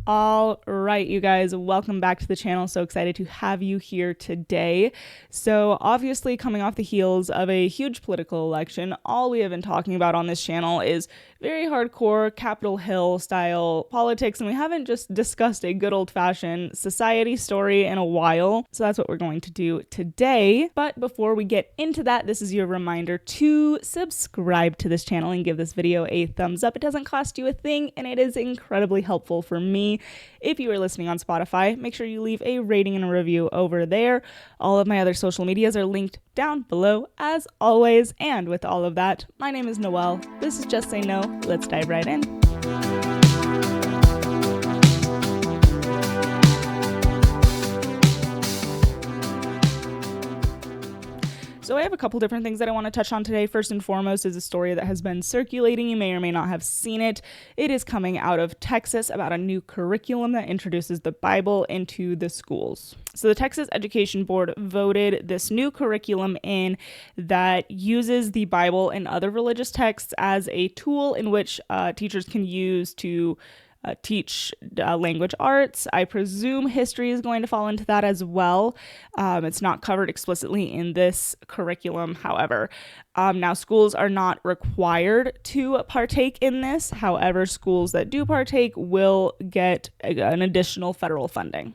All right, you guys, welcome back to the channel. So excited to have you here today. So obviously coming off the heels of a huge political election, all we have been talking about on this channel is very hardcore Capitol Hill style politics, and we haven't just discussed a good old-fashioned society story in a while. So that's what we're going to do today. But before we get into that, this is your reminder to subscribe to this channel and give this video a thumbs up. It doesn't cost you a thing, and it is incredibly helpful for me. If you are listening on Spotify, make sure you leave a rating and a review over there. All of my other social medias are linked down below as always. And with all of that, my name is Noelle. This is Just Say No. Let's dive right in. So I have a couple different things that I want to touch on today. First and foremost is a story that has been circulating. You may or may not have seen it. It is coming out of Texas about a new curriculum that introduces the Bible into the schools. So the Texas Education Board voted this new curriculum in that uses the Bible and other religious texts as a tool in which teachers can use to teach language arts. I presume history is going to fall into that as well. It's not covered explicitly in this curriculum, however. Now, schools are not required to partake in this. However, schools that do partake will get an additional federal funding.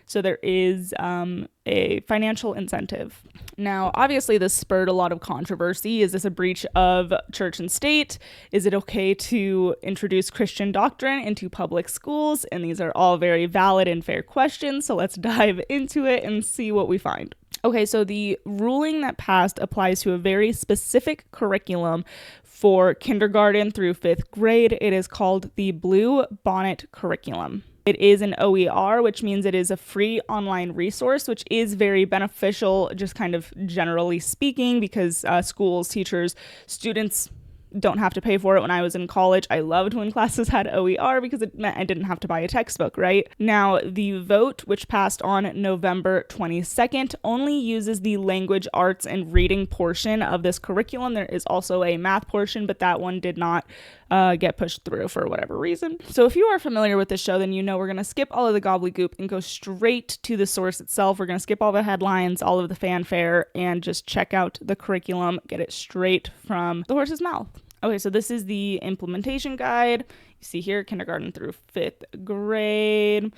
So there is a financial incentive. Now, obviously, this spurred a lot of controversy. Is this a breach of church and state? Is it okay to introduce Christian doctrine into public schools? And these are all very valid and fair questions. So let's dive into it and see what we find. Okay, so the ruling that passed applies to a very specific curriculum for kindergarten through 5th grade. It is called the Blue Bonnet Curriculum. It is an OER, which means it is a free online resource, which is very beneficial, just kind of generally speaking, because schools, teachers, students don't have to pay for it. When I was in college, I loved when classes had OER because it meant I didn't have to buy a textbook, right? Now, the vote, which passed on November 22nd, only uses the language arts and reading portion of this curriculum. There is also a math portion, but that one did not get pushed through for whatever reason. So if you are familiar with this show, then you know we're going to skip all of the gobbledygook and go straight to the source itself. We're going to skip all the headlines, all of the fanfare, and just check out the curriculum, get it straight from the horse's mouth. Okay, so this is the implementation guide. You see here, kindergarten through 5th grade.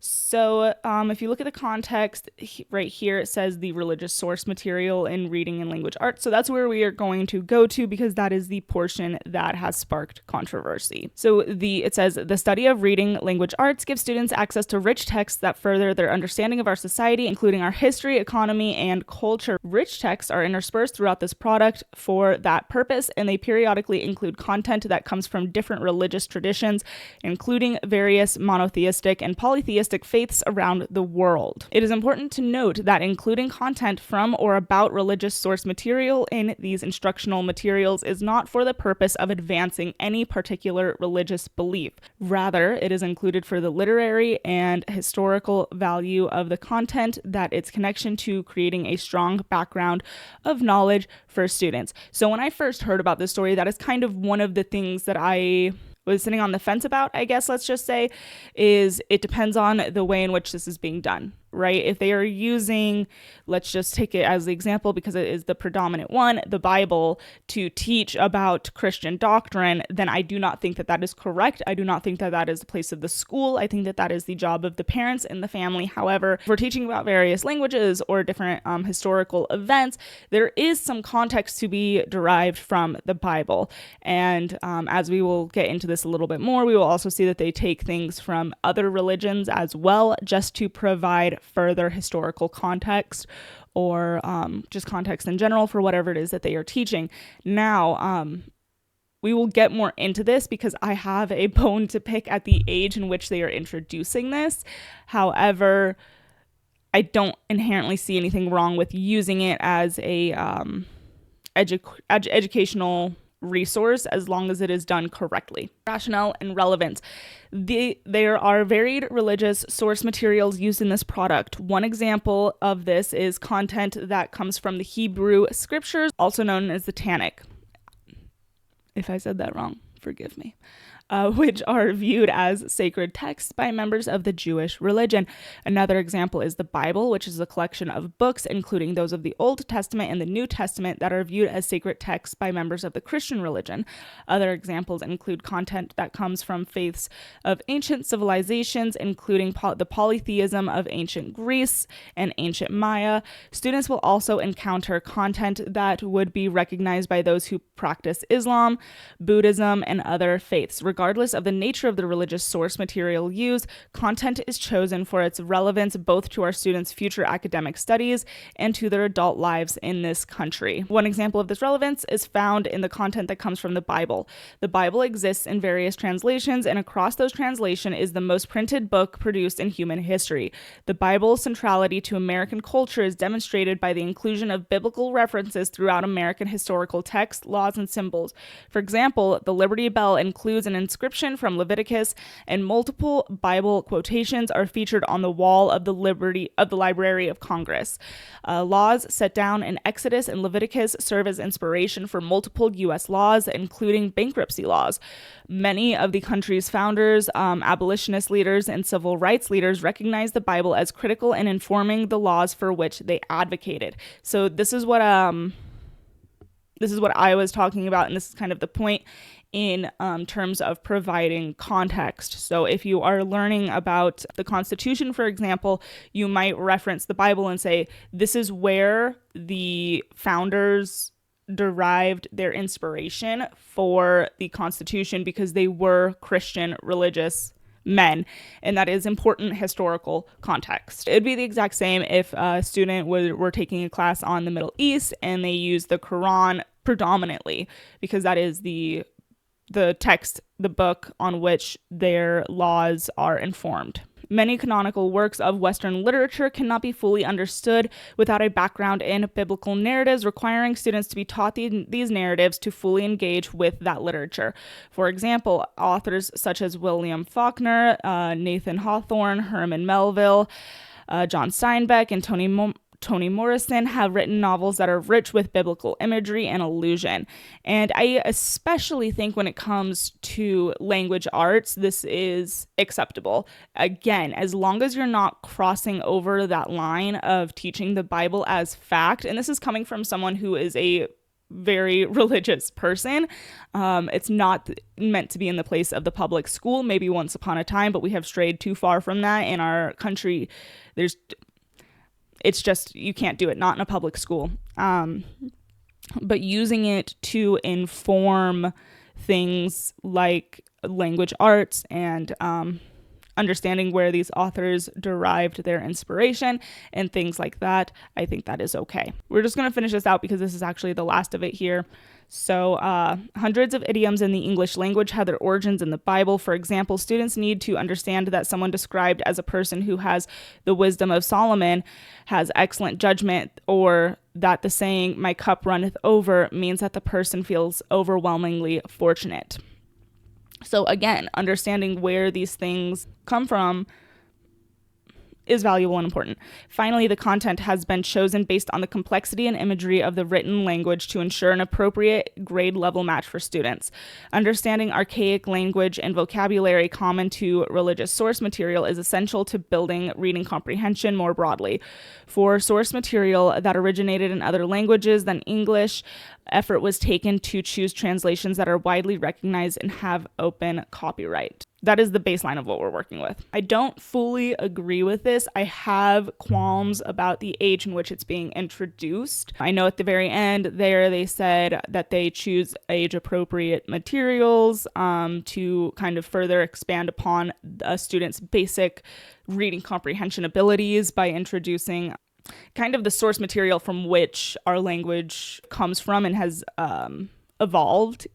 So if you look at the context right here, it says the religious source material in reading and language arts. So that's where we are going to go to because that is the portion that has sparked controversy. So it says the study of reading language arts gives students access to rich texts that further their understanding of our society, including our history, economy, and culture. Rich texts are interspersed throughout this product for that purpose, and they periodically include content that comes from different religious traditions, including various monotheistic and polytheistic faiths around the world. It is important to note that including content from or about religious source material in these instructional materials is not for the purpose of advancing any particular religious belief. Rather, it is included for the literary and historical value of the content, that its connection to creating a strong background of knowledge for students. So when I first heard about this story, that is kind of one of the things that I was sitting on the fence about, I guess, let's just say, is it depends on the way in which this is being done, right? If they are using, let's just take it as the example because it is the predominant one, the Bible, to teach about Christian doctrine, then I do not think that that is correct. I do not think that that is the place of the school. I think that that is the job of the parents and the family. However, if we're teaching about various languages or different historical events, there is some context to be derived from the Bible. And as we will get into this a little bit more, we will also see that they take things from other religions as well, just to provide further historical context or just context in general for whatever it is that they are teaching. Now, we will get more into this because I have a bone to pick at the age in which they are introducing this. However, I don't inherently see anything wrong with using it as a educational resource as long as it is done correctly. Rationale and relevance. There are varied religious source materials used in this product. One example of this is content that comes from the Hebrew scriptures, also known as the Tanakh. If I said that wrong, forgive me. which are viewed as sacred texts by members of the Jewish religion. Another example is the Bible, which is a collection of books, including those of the Old Testament and the New Testament, that are viewed as sacred texts by members of the Christian religion. Other examples include content that comes from faiths of ancient civilizations, including the polytheism of ancient Greece and ancient Maya. Students will also encounter content that would be recognized by those who practice Islam, Buddhism, and other faiths. Regardless of the nature of the religious source material used, content is chosen for its relevance both to our students' future academic studies and to their adult lives in this country. One example of this relevance is found in the content that comes from the Bible. The Bible exists in various translations, and across those translations is the most printed book produced in human history. The Bible's centrality to American culture is demonstrated by the inclusion of biblical references throughout American historical texts, laws, and symbols. For example, the Liberty Bell includes an inscription from Leviticus, and multiple Bible quotations are featured on the wall of the Library of Congress. Laws set down in Exodus and Leviticus serve as inspiration for multiple U.S. laws, including bankruptcy laws. Many of the country's founders, abolitionist leaders, and civil rights leaders recognized the Bible as critical in informing the laws for which they advocated. So this is what I was talking about, and this is kind of the point in terms of providing context. So if you are learning about the Constitution, for example, you might reference the Bible and say, this is where the founders derived their inspiration for the Constitution because they were Christian religious men, and that is important historical context. It'd be the exact same if a student were taking a class on the Middle East and they use the Quran predominantly because that is the text, the book on which their laws are informed. Many canonical works of Western literature cannot be fully understood without a background in biblical narratives, requiring students to be taught these narratives to fully engage with that literature. For example, authors such as William Faulkner, Nathan Hawthorne, Herman Melville, John Steinbeck, and Toni Morrison have written novels that are rich with biblical imagery and allusion. And I especially think when it comes to language arts, this is acceptable. Again, as long as you're not crossing over that line of teaching the Bible as fact, and this is coming from someone who is a very religious person. It's not meant to be in the place of the public school, maybe once upon a time, but we have strayed too far from that in our country. It's just, you can't do it, not in a public school. But using it to inform things like language arts and understanding where these authors derived their inspiration and things like that, I think that is okay. We're just going to finish this out because this is actually the last of it here. So hundreds of idioms in the English language have their origins in the Bible. For example, students need to understand that someone described as a person who has the wisdom of Solomon has excellent judgment, or that the saying, "my cup runneth over," means that the person feels overwhelmingly fortunate. So again, understanding where these things come from is valuable and important. Finally, the content has been chosen based on the complexity and imagery of the written language to ensure an appropriate grade level match for students. Understanding archaic language and vocabulary common to religious source material is essential to building reading comprehension more broadly. For source material that originated in other languages than English, effort was taken to choose translations that are widely recognized and have open copyright. That is the baseline of what we're working with. I don't fully agree with this. I have qualms about the age in which it's being introduced. I know at the very end there they said that they choose age-appropriate materials to kind of further expand upon a student's basic reading comprehension abilities by introducing kind of the source material from which our language comes from and has evolved.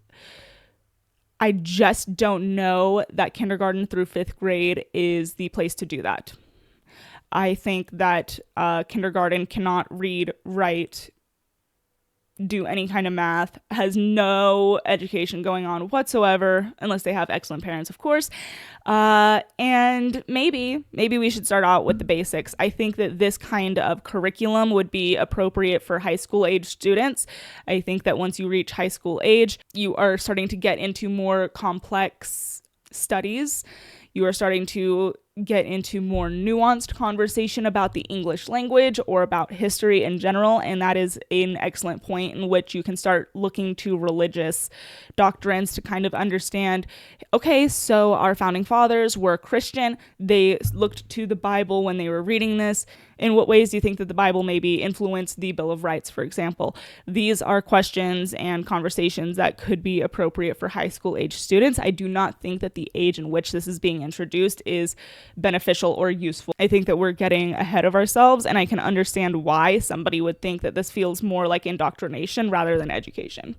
I just don't know that kindergarten through 5th grade is the place to do that. I think that kindergarten cannot read, write, do any kind of math, has no education going on whatsoever, unless they have excellent parents, of course. And maybe we should start out with the basics. I think that this kind of curriculum would be appropriate for high school age students. I think that once you reach high school age, you are starting to get into more complex studies. You are starting to get into more nuanced conversation about the English language or about history in general, and that is an excellent point in which you can start looking to religious doctrines to kind of understand, okay, so our founding fathers were Christian, they looked to the Bible when they were reading this. In what ways do you think that the Bible maybe influenced the Bill of Rights, for example? These are questions and conversations that could be appropriate for high school age students. I do not think that the age in which this is being introduced is beneficial or useful. I think that we're getting ahead of ourselves, and I can understand why somebody would think that this feels more like indoctrination rather than education.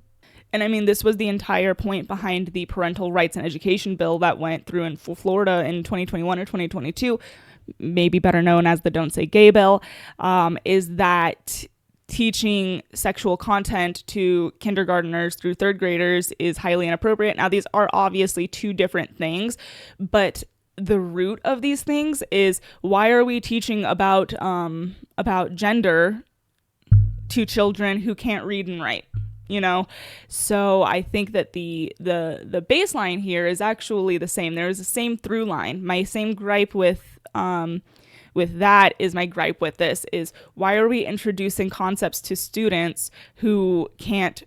And I mean, this was the entire point behind the parental rights and education bill that went through in Florida in 2021 or 2022, maybe better known as the Don't Say Gay bill, is that teaching sexual content to kindergartners through third graders is highly inappropriate. Now, these are obviously two different things, but the root of these things is, why are we teaching about gender to children who can't read and write? You know, so I think that the baseline here is actually the same. There is the same through line. My same gripe with that is my gripe with this is, why are we introducing concepts to students who can't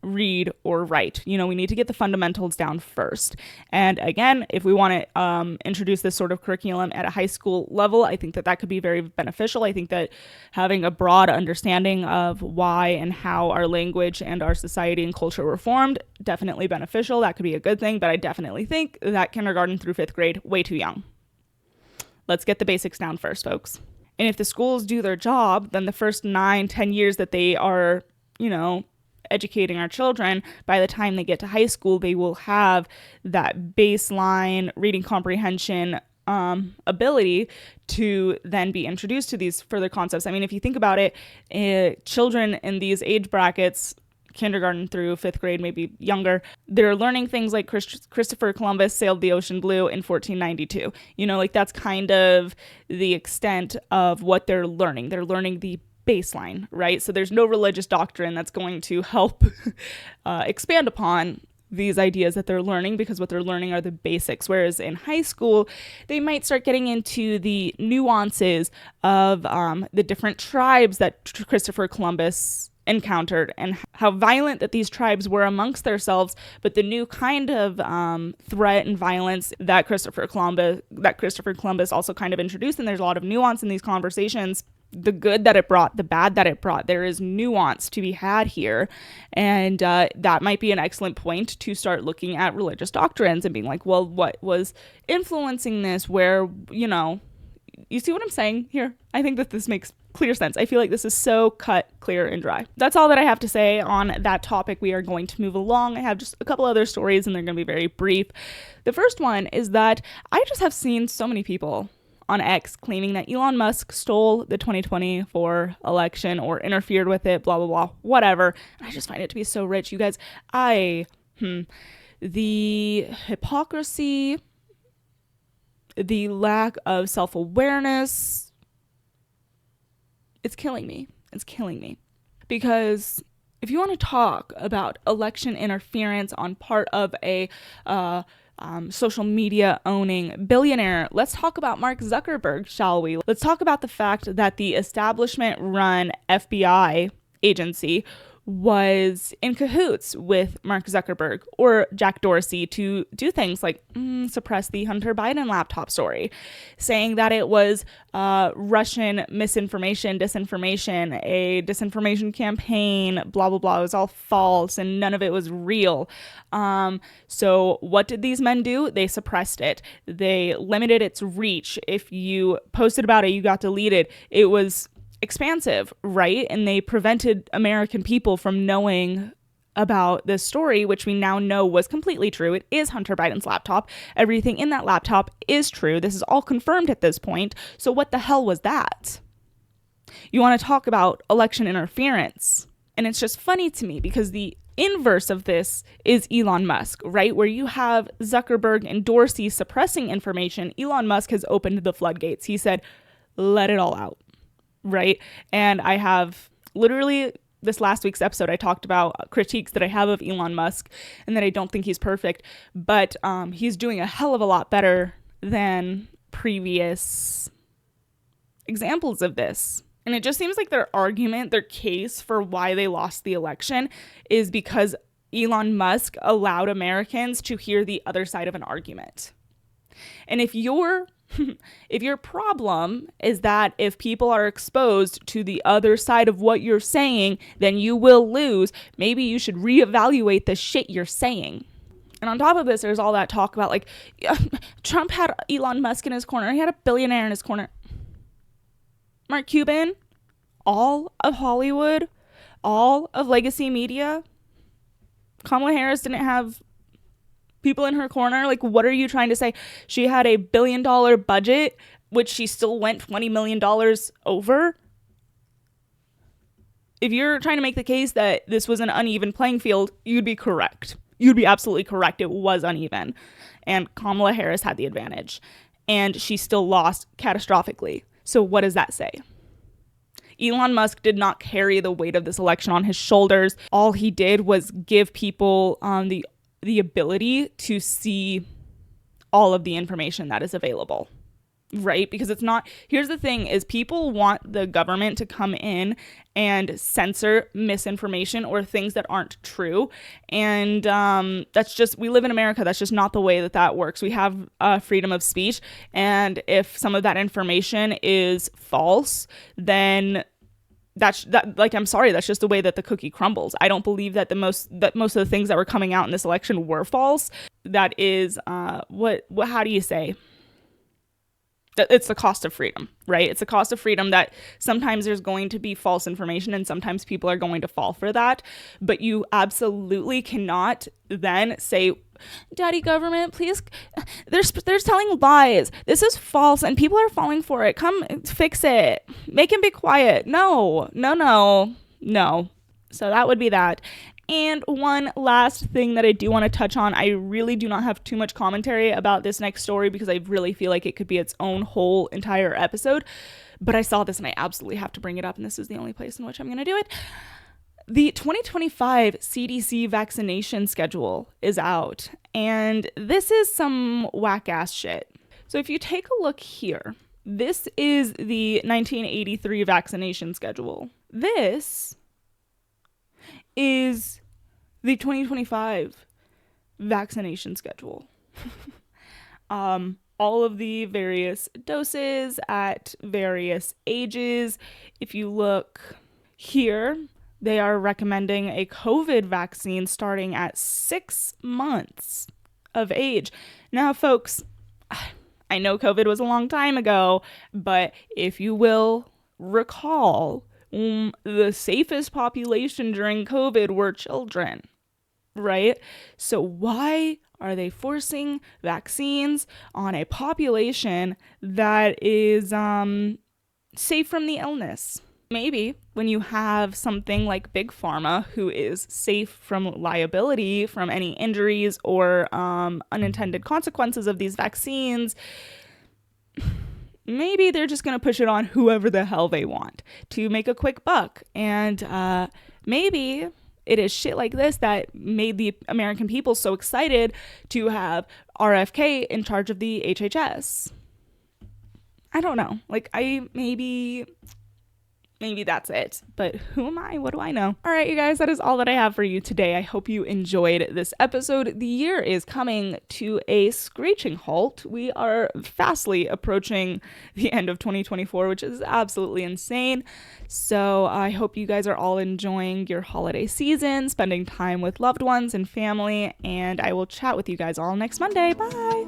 read or write? You know, we need to get the fundamentals down first. And again, if we want to introduce this sort of curriculum at a high school level, I think that that could be very beneficial. I think that having a broad understanding of why and how our language and our society and culture were formed, definitely beneficial. That could be a good thing, but I definitely think that kindergarten through fifth grade, way too young. Let's get the basics down first, folks. And if the schools do their job, then the first 9-10 years that they are, you know, educating our children, by the time they get to high school, they will have that baseline reading comprehension ability to then be introduced to these further concepts. I mean, if you think about it, children in these age brackets, kindergarten through fifth grade, maybe younger, they're learning things like Christopher Columbus sailed the ocean blue in 1492. You know, like that's kind of the extent of what they're learning. They're learning the baseline, right? So there's no religious doctrine that's going to help expand upon these ideas that they're learning, because what they're learning are the basics. Whereas in high school, they might start getting into the nuances of the different tribes that Christopher Columbus encountered and how violent that these tribes were amongst themselves, but the new kind of threat and violence that Christopher Columbus also kind of introduced. And there's a lot of nuance in these conversations. The good that it brought, the bad that it brought. There is nuance to be had here. And that might be an excellent point to start looking at religious doctrines and being like, well, what was influencing this? Where, you know, you see what I'm saying here? I think that this makes clear sense. I feel like this is so cut, clear, and dry. That's all that I have to say on that topic. We are going to move along. I have just a couple other stories, and they're going to be very brief. The first one is that I just have seen so many people on X claiming that Elon Musk stole the 2024 election or interfered with it, blah, blah, blah, whatever. And I just find it to be so rich. You guys, the hypocrisy, the lack of self-awareness, it's killing me. It's killing me. Because if you want to talk about election interference on part of a social media owning billionaire, let's talk about Mark Zuckerberg, shall we? Let's talk about the fact that the establishment run FBI agency was in cahoots with Mark Zuckerberg or Jack Dorsey to do things like suppress the Hunter Biden laptop story, saying that it was Russian misinformation, disinformation, a disinformation campaign, blah, blah, blah. It was all false and none of it was real. So what did these men do? They suppressed it. They limited its reach. If you posted about it, you got deleted. It was expansive, right? And they prevented American people from knowing about this story, which we now know was completely true. It is Hunter Biden's laptop. Everything in that laptop is true. This is all confirmed at this point. So what the hell was that? You want to talk about election interference? And it's just funny to me because the inverse of this is Elon Musk, right? Where you have Zuckerberg and Dorsey suppressing information, Elon Musk has opened the floodgates. He said, let it all out. Right. And I have literally this last week's episode, I talked about critiques that I have of Elon Musk and that I don't think he's perfect, but he's doing a hell of a lot better than previous examples of this. And it just seems like their argument, their case for why they lost the election is because Elon Musk allowed Americans to hear the other side of an argument. And if your problem is that if people are exposed to the other side of what you're saying, then you will lose, maybe you should reevaluate the shit you're saying. And on top of this, there's all that talk about like, Trump had Elon Musk in his corner. He had a billionaire in his corner. Mark Cuban, all of Hollywood, all of legacy media. Kamala Harris didn't have people in her corner. Like, what are you trying to say? She had a $1 billion budget, which she still went $20 million over. If you're trying to make the case that this was an uneven playing field, you'd be correct. You'd be absolutely correct. It was uneven. And Kamala Harris had the advantage. And she still lost catastrophically. So what does that say? Elon Musk did not carry the weight of this election on his shoulders. All he did was give people the ability to see all of the information that is available, right? Because it's not, here's the thing is people want the government to come in and censor misinformation or things that aren't true. And that's just, we live in America. That's just not the way that works. We have freedom of speech. And if some of that information is false, then I'm sorry, that's just the way that the cookie crumbles. I don't believe that most of the things that were coming out in this election were false. That is, how do you say? It's the cost of freedom, right? It's the cost of freedom that sometimes there's going to be false information and sometimes people are going to fall for that. But you absolutely cannot then say, Daddy government, please, they're telling lies. This is false and people are falling for it. Come fix it. Make him be quiet. No. So that would be that. And one last thing that I do want to touch on, I really do not have too much commentary about this next story because I really feel like it could be its own whole entire episode. But I saw this and I absolutely have to bring it up, and this is the only place in which I'm going to do it. The 2025 CDC vaccination schedule is out, and this is some whack-ass shit. So if you take a look here, this is the 1983 vaccination schedule. This is the 2025 vaccination schedule. All of the various doses at various ages. If you look here, they are recommending a COVID vaccine starting at 6 months of age. Now, folks, I know COVID was a long time ago, but if you will recall, the safest population during COVID were children, right? So why are they forcing vaccines on a population that is safe from the illness? Maybe when you have something like Big Pharma, who is safe from liability from any injuries or unintended consequences of these vaccines, maybe they're just going to push it on whoever the hell they want to make a quick buck. And maybe it is shit like this that made the American people so excited to have RFK in charge of the HHS. I don't know. Like, maybe that's it, but who am I? What do I know? All right, you guys, that is all that I have for you today. I hope you enjoyed this episode. The year is coming to a screeching halt. We are fastly approaching the end of 2024, which is absolutely insane. So I hope you guys are all enjoying your holiday season, spending time with loved ones and family, and I will chat with you guys all next Monday. Bye.